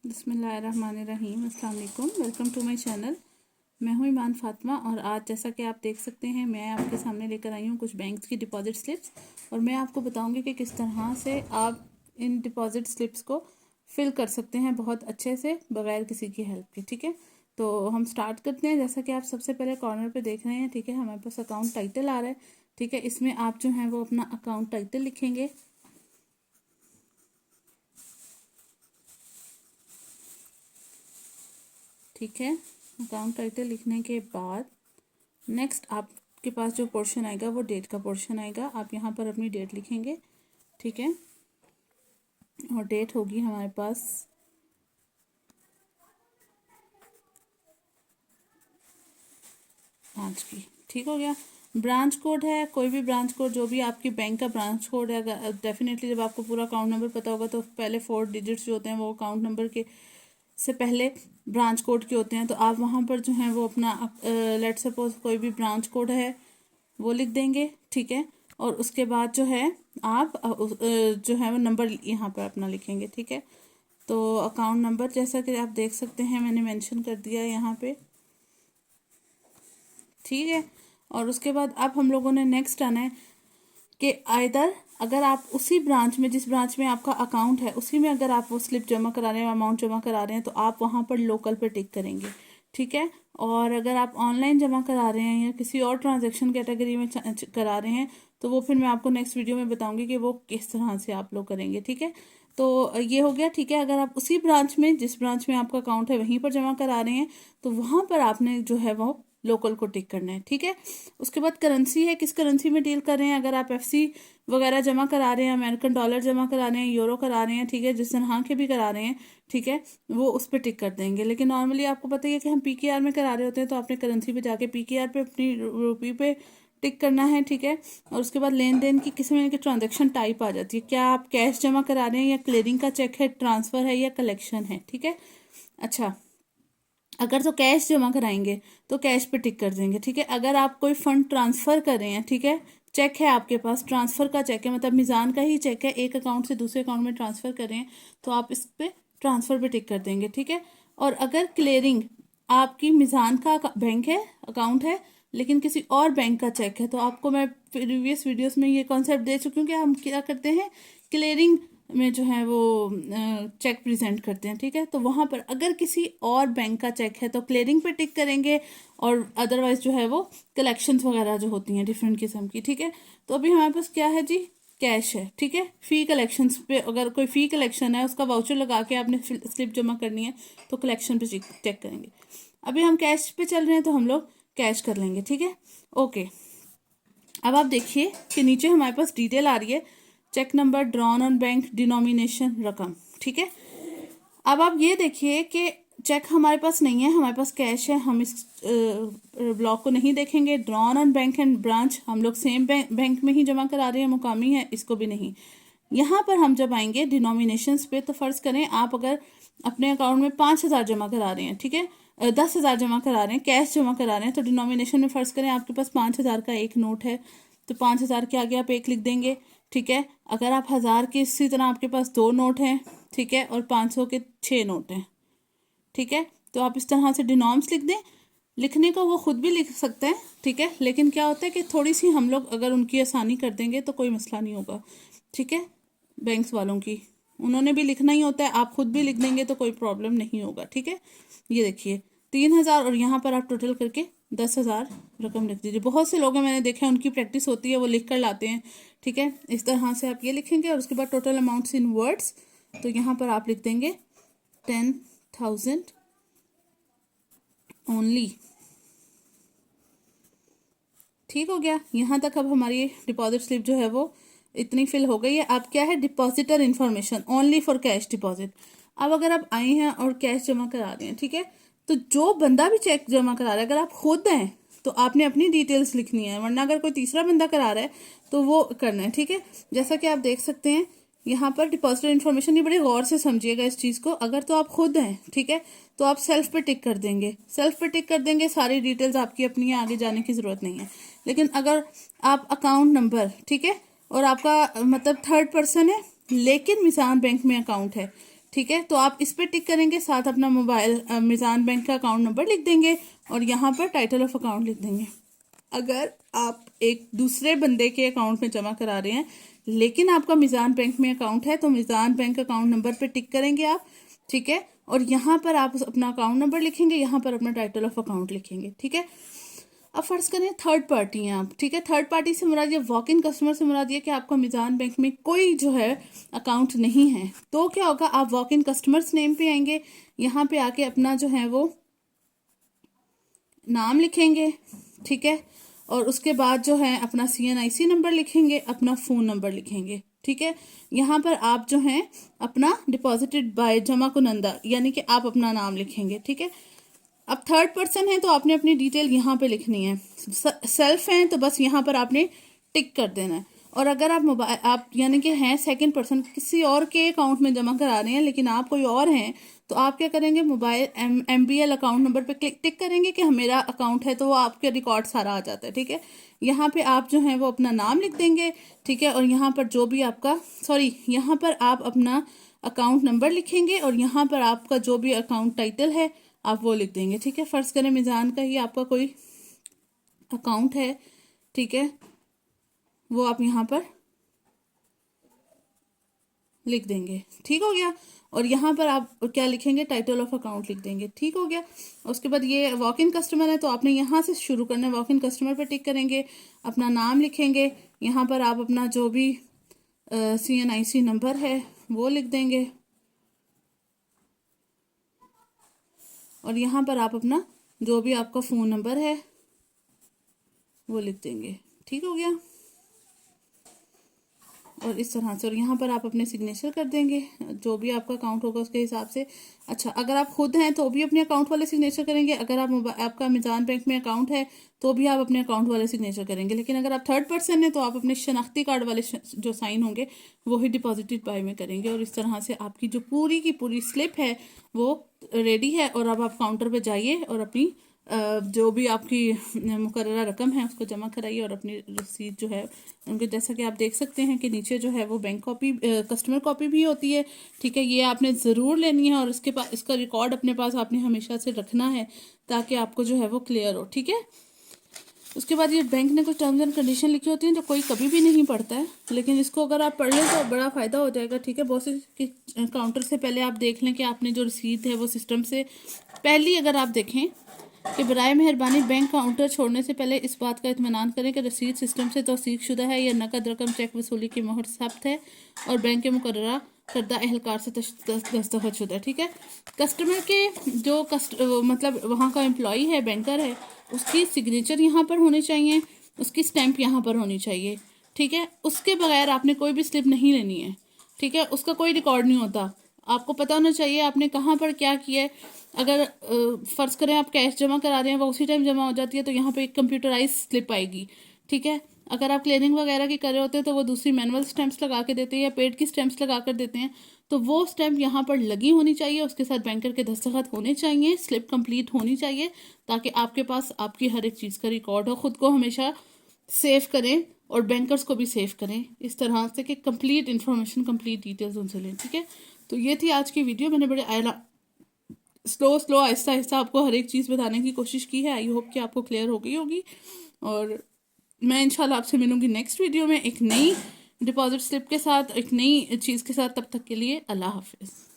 बिस्मिल्लाहिर्रहमानिर्रहीम। अस्सलाम वालेकुम। Welcome to my channel. मैं हूं ईमान फातिमा और आज जैसा कि आप देख सकते हैं मैं आपके सामने लेकर आई हूं कुछ बैंक्स की डिपॉजिट स्लिप्स और मैं आपको बताऊंगी कि किस तरह से आप इन डिपॉजिट स्लिप्स को फिल कर सकते हैं बहुत अच्छे से बगैर किसी की हेल्प के। ठीक है, तो हम स्टार्ट करते हैं। जैसा कि आप सबसे पहले कॉर्नर पे देख रहे हैं, ठीक है, हमारे पास अकाउंट टाइटल आ रहा है। ठीक है, इसमें आप जो है वो अपना अकाउंट टाइटल लिखेंगे। ठीक है, अकाउंट टाइटल लिखने के बाद नेक्स्ट आपके पास जो पोर्शन आएगा वो डेट का पोर्शन आएगा। आप यहाँ पर अपनी डेट लिखेंगे। ठीक है, और डेट होगी हमारे पास आज की। ठीक हो गया। ब्रांच कोड है, कोई भी ब्रांच कोड जो भी आपकी बैंक का ब्रांच कोड है। अगर डेफिनेटली जब आपको पूरा अकाउंट नंबर पता होगा तो पहले 4 डिजिट्स जो होते हैं वो अकाउंट नंबर के से पहले ब्रांच कोड के होते हैं। तो आप वहाँ पर जो है वो अपना लेट सपोज कोई भी ब्रांच कोड है वो लिख देंगे। ठीक है, और उसके बाद जो है आप जो है वो नंबर यहाँ पर अपना लिखेंगे। ठीक है, तो अकाउंट नंबर जैसा कि आप देख सकते हैं मैंने मेंशन कर दिया है यहाँ पे। ठीक है, और उसके बाद अब हम लोगों ने नेक्स्ट आना है कि आइदर अगर आप उसी ब्रांच में जिस ब्रांच में आपका अकाउंट है उसी में अगर आप वो स्लिप जमा करा रहे हैं, अमाउंट जमा करा रहे हैं, तो आप वहाँ पर लोकल पे टिक करेंगे। ठीक है, और अगर आप ऑनलाइन जमा करा रहे हैं या किसी और ट्रांजैक्शन कैटेगरी में करा रहे हैं तो वो फिर मैं आपको नेक्स्ट वीडियो में बताऊंगी कि वो किस तरह से आप लोग करेंगे। ठीक है, तो ये हो गया। ठीक है, अगर आप उसी ब्रांच में जिस ब्रांच में आपका अकाउंट है वहीं पर जमा करा रहे हैं तो वहाँ पर आपने जो है वो लोकल को टिक करना है। ठीक है, उसके बाद करेंसी है, किस करेंसी में डील कर रहे हैं। अगर आप एफसी वगैरह जमा करा रहे हैं, अमेरिकन डॉलर जमा करा रहे हैं, यूरो करा रहे हैं, ठीक है, जिस तरह के भी करा रहे हैं, ठीक है, वो उस पर टिक कर देंगे। लेकिन नॉर्मली आपको पता ही है कि हम पीकेआर में करा रहे होते हैं तो आपने करेंसी पे जाके पीकेआर पे अपनी रुपी पे टिक करना है। ठीक है, और उसके बाद लेन देन की किसी में ट्रांजेक्शन टाइप आ जाती है, क्या आप कैश जमा करा रहे हैं या क्लियरिंग का चेक है, ट्रांसफर है या कलेक्शन है। ठीक है, अच्छा, अगर तो कैश जमा कराएंगे तो कैश पे टिक कर देंगे। ठीक है, अगर आप कोई फंड ट्रांसफर कर रहे हैं, ठीक है, चेक है आपके पास, ट्रांसफर का चेक है, मतलब मिजान का ही चेक है, एक अकाउंट से दूसरे अकाउंट में ट्रांसफर कर रहे हैं तो आप इस पे ट्रांसफर पे टिक कर देंगे। ठीक है, और अगर क्लियरिंग आपकी मिजान का बैंक है, अकाउंट है, लेकिन किसी और बैंक का चेक है, तो आपको मैं प्रीवियस वीडियोस में ये कॉन्सेप्ट दे चुकी हूँ कि हम क्या करते हैं, क्लियरिंग में जो है वो चेक प्रेजेंट करते हैं। ठीक है, तो वहाँ पर अगर किसी और बैंक का चेक है तो क्लियरिंग पे टिक करेंगे और अदरवाइज जो है वो कलेक्शंस वगैरह जो होती हैं डिफरेंट किस्म की। ठीक है, तो अभी हमारे पास क्या है जी, कैश है। ठीक है, फी कलेक्शंस पे अगर कोई फी कलेक्शन है उसका वाउचर लगा के आपने स्लिप जमा करनी है तो कलेक्शन पे चेक करेंगे। अभी हम कैश पे चल रहे हैं तो हम लोग कैश कर लेंगे। ठीक है, ओके, अब आप देखिए कि नीचे हमारे पास डिटेल आ रही है, cheque number, drawn on bank, denomination, रकम। ठीक है, अब आप ये देखिए कि चेक हमारे पास नहीं है, हमारे पास कैश है, हम इस ब्लॉक को नहीं देखेंगे। Drawn on bank and branch हम लोग सेम बैंक में ही जमा करा रहे हैं, मुकामी है, इसको भी नहीं। यहाँ पर हम जब आएंगे डिनोमिनेशंस पे तो फर्ज करें आप अगर अपने अकाउंट में 5,000 जमा करा रहे हैं, ठीक है, 10,000 जमा करा रहे हैं, कैश जमा करा रहे हैं, तो डिनोमिनेशन में फर्ज करें आपके पास 5,000 का एक नोट है तो 5,000 के आगे आप एक लिख देंगे। ठीक है, अगर आप 1,000 के इसी तरह आपके पास 2 नोट हैं, ठीक है, और 500 के 6 नोट हैं, ठीक है, तो आप इस तरह से डिनॉम्स लिख दें। लिखने को वो खुद भी लिख सकते हैं, ठीक है, लेकिन क्या होता है कि थोड़ी सी हम लोग अगर उनकी आसानी कर देंगे तो कोई मसला नहीं होगा। ठीक है, बैंक्स वालों की उन्होंने भी लिखना ही होता है, आप खुद भी लिख देंगे तो कोई प्रॉब्लम नहीं होगा। ठीक है, ये देखिए 3,000 और यहाँ पर आप टोटल करके 10,000 रकम लिख दीजिए। बहुत से लोग हैं मैंने देखा है उनकी प्रैक्टिस होती है, वो लिख कर लाते हैं। ठीक है, इस तरह से आप ये लिखेंगे और उसके बाद टोटल अमाउंट्स इन वर्ड्स, तो यहाँ पर आप लिख देंगे 10,000 ओनली। ठीक हो गया, यहाँ तक अब हमारी डिपॉजिट स्लिप जो है वो इतनी फिल हो गई है। अब क्या है, depositor information only for cash deposit. अब अगर आप आए हैं और कैश जमा करा रहे हैं, ठीक है, तो जो बंदा भी चेक जमा करा रहा है, अगर आप खुद हैं तो आपने अपनी डिटेल्स लिखनी है, वरना अगर कोई तीसरा बंदा करा रहा है तो वो करना है। ठीक है, जैसा कि आप देख सकते हैं यहाँ पर डिपॉजिटर इन्फॉर्मेशन, ये बड़े गौर से समझिएगा इस चीज़ को। अगर तो आप खुद हैं, ठीक है, तो आप सेल्फ पे टिक कर देंगे, सेल्फ पे टिक कर देंगे, सारी डिटेल्स आपकी अपनी है, आगे जाने की ज़रूरत नहीं है। लेकिन अगर आप अकाउंट नंबर, ठीक है, और आपका मतलब थर्ड पर्सन है लेकिन मिसान बैंक में अकाउंट है, ठीक है, तो आप इस पर टिक करेंगे, साथ अपना मोबाइल मिज़ान बैंक का अकाउंट नंबर लिख देंगे और यहाँ पर टाइटल ऑफ अकाउंट लिख देंगे। अगर आप एक दूसरे बंदे के अकाउंट में जमा करा रहे हैं लेकिन आपका मिज़ान बैंक में अकाउंट है तो मिज़ान बैंक अकाउंट नंबर पे टिक करेंगे आप, ठीक है, और यहाँ पर आप अपना अकाउंट नंबर लिखेंगे, यहाँ पर अपना टाइटल ऑफ अकाउंट लिखेंगे, ठीक है। अब फर्ज करें थर्ड पार्टी हैं आप, ठीक है, थर्ड पार्टी से मुराद ये वॉक इन कस्टमर से मुराद ये कि आपका मिज़ान बैंक में कोई जो है अकाउंट नहीं है, तो क्या होगा, आप वॉक इन कस्टमर्स नेम पे आएंगे, यहाँ पे आके अपना जो है वो नाम लिखेंगे, ठीक है, और उसके बाद जो है अपना CNIC नंबर लिखेंगे, अपना फ़ोन नंबर लिखेंगे, ठीक है। यहाँ पर आप जो हैं अपना डिपॉजिटेड बाय जमा कुनंदा यानी कि आप अपना नाम लिखेंगे, ठीक है। अब थर्ड पर्सन है तो आपने अपनी डिटेल यहाँ पे लिखनी है, सेल्फ हैं तो बस यहाँ पर आपने टिक कर देना है। और अगर आप मोबाइल आप यानी कि हैं सेकंड पर्सन, किसी और के अकाउंट में जमा करा रहे हैं लेकिन आप कोई और हैं, तो आप क्या करेंगे, मोबाइल MBL अकाउंट नंबर पे टिक करेंगे कि मेरा अकाउंट है, तो वो आपके रिकॉर्ड सारा आ जाता है, ठीक है। यहाँ पे आप जो है वो अपना नाम लिख देंगे, ठीक है, और यहाँ पर जो भी आपका यहाँ पर आप अपना अकाउंट नंबर लिखेंगे और यहाँ पर आपका जो भी अकाउंट टाइटल है आप वो लिख देंगे, ठीक है। फ़र्ज़ करें मिज़ान का ही आपका कोई अकाउंट है, ठीक है, वो आप यहाँ पर लिख देंगे, ठीक हो गया। और यहाँ पर आप क्या लिखेंगे, टाइटल ऑफ अकाउंट लिख देंगे, ठीक हो गया। उसके बाद ये वॉक इन कस्टमर है तो आपने यहाँ से शुरू करना है, वॉक इन कस्टमर पर टिक करेंगे, अपना नाम लिखेंगे, यहाँ पर आप अपना जो भी CNIC नंबर है वो लिख देंगे और यहाँ पर आप अपना जो भी आपका फ़ोन नंबर है वो लिख देंगे, ठीक हो गया। और इस तरह से, और यहाँ पर आप अपने सिग्नेचर कर देंगे जो भी आपका अकाउंट होगा उसके हिसाब से। अच्छा, अगर आप खुद हैं तो भी अपने अकाउंट वाले सिग्नेचर करेंगे, अगर आपका मिज़ान बैंक में अकाउंट है तो भी आप अपने अकाउंट वाले सिग्नेचर करेंगे, लेकिन अगर आप थर्ड पर्सन हैं तो आप अपने शनाख्ती कार्ड वाले जो साइन होंगे वो ही डिपॉजिटेड बाय में करेंगे। और इस तरह से आपकी जो पूरी की पूरी स्लिप है वो रेडी है। और अब आप काउंटर पर जाइए और अपनी जो भी आपकी मुकर्ररा रकम है उसको जमा कराइए और अपनी रसीद जो है उनके, जैसा कि आप देख सकते हैं कि नीचे जो है वो बैंक कॉपी कस्टमर कॉपी भी होती है, ठीक है, ये आपने ज़रूर लेनी है और इसके पास इसका रिकॉर्ड अपने पास आपने हमेशा से रखना है ताकि आपको जो है वो क्लियर हो, ठीक है। उसके बाद ये बैंक ने कुछ टर्म्स एंड कंडीशन लिखी होती हैं जो कोई कभी भी नहीं पढ़ता है, लेकिन इसको अगर आप पढ़ लें तो बड़ा फ़ायदा हो जाएगा, ठीक है। बहुत से काउंटर से पहले आप देख लें कि आपने जो रसीद है वो सिस्टम से पहली अगर आप देखें कि बराए मेहरबानी बैंक काउंटर छोड़ने से पहले इस बात का इत्मीनान करें कि रसीद सिस्टम से तौसीक शुदा है या नकद रकम चेक वसूली की मोहर सब्त है और बैंक के मुकर्ररा करदा एहलकार से दस्तखत शुदा है, ठीक है। कस्टमर के जो मतलब वहाँ का एम्प्लॉई है, बैंकर है, उसकी सिग्नेचर यहाँ पर होनी चाहिए, उसकी स्टैंप यहाँ पर होनी चाहिए, ठीक है। उसके बगैर आपने कोई भी स्लिप नहीं लेनी है, ठीक है, उसका कोई रिकॉर्ड नहीं होता। आपको पता होना चाहिए आपने कहाँ पर क्या किया है। अगर फ़र्ज़ करें आप कैश जमा करा रहे हैं वो उसी टाइम जमा हो जाती है तो यहाँ पे एक कंप्यूटराइज स्लिप आएगी, ठीक है। अगर आप क्लियरिंग वगैरह की कर रहे होते हैं तो वो दूसरी मैनुअल स्टैंप्स लगा के देते हैं या पेड की स्टैंप्स लगा कर देते हैं, तो वो स्टैंप यहाँ पर लगी होनी चाहिए, उसके साथ बैंकर के दस्तखत होने चाहिए, स्लिप कंप्लीट होनी चाहिए ताकि आपके पास आपकी हर एक चीज़ का रिकॉर्ड हो। ख़ुद को हमेशा सेव करें और बैंकर्स को भी सेव करें इस तरह से कि कंप्लीट इन्फॉर्मेशन, कंप्लीट डिटेल्स उनसे लें, ठीक है। तो ये थी आज की वीडियो। मैंने बड़े स्लो आहिस्ता आहिस्ता आपको हर एक चीज़ बताने की कोशिश की है। आई होप कि आपको क्लियर हो गई होगी और मैं इंशाल्लाह आपसे मिलूंगी नेक्स्ट वीडियो में एक नई डिपॉजिट स्लिप के साथ, एक नई चीज़ के साथ। तब तक के लिए अल्लाह हाफिज़।